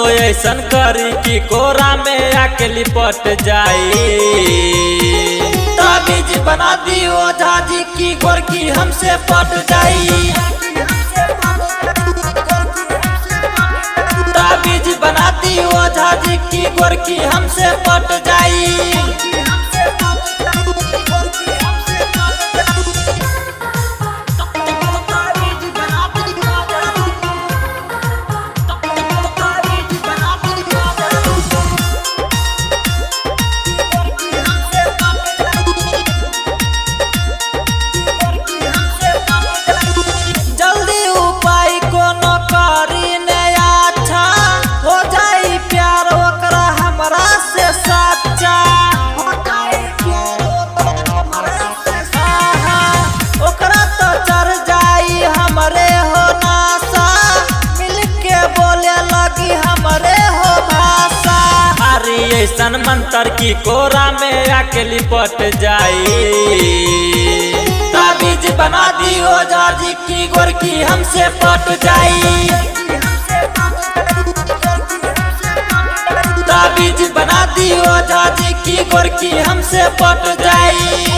ऐसन करी कि कोरा में आके लिपट जाई। ताबीज बना दी ओझा जी की गोरकी हमसे पट जाई। ताबीज बना दी ओझा जी की गोरकी हमसे पट जाई। ऐसन मंत्र की कोरा में आके लिपट जाई। ताबीज बना दी ओझा जी की गोरकी हमसे पट जाई। ताबीज बना दी ओझा जी की गोरकी हमसे पट जाई।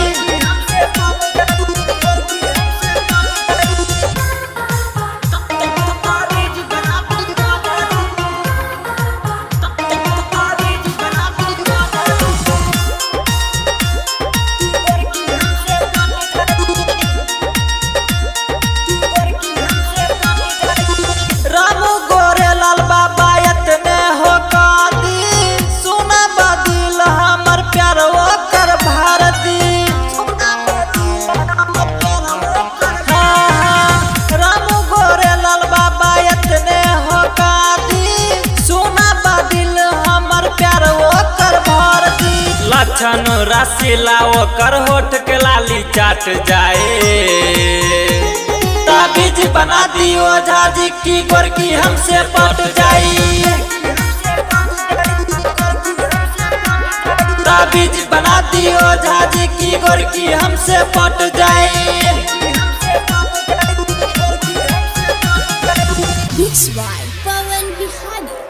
लक्षण राशिला ओकर होठ के लाली चाट जाए। ताबीज बना दी ओझा जी की गोरकी हमसे पट जाई। ताबीज बना दी ओझा जी की गोरकी हमसे पट जाई। Mixed by Pawan Bihani।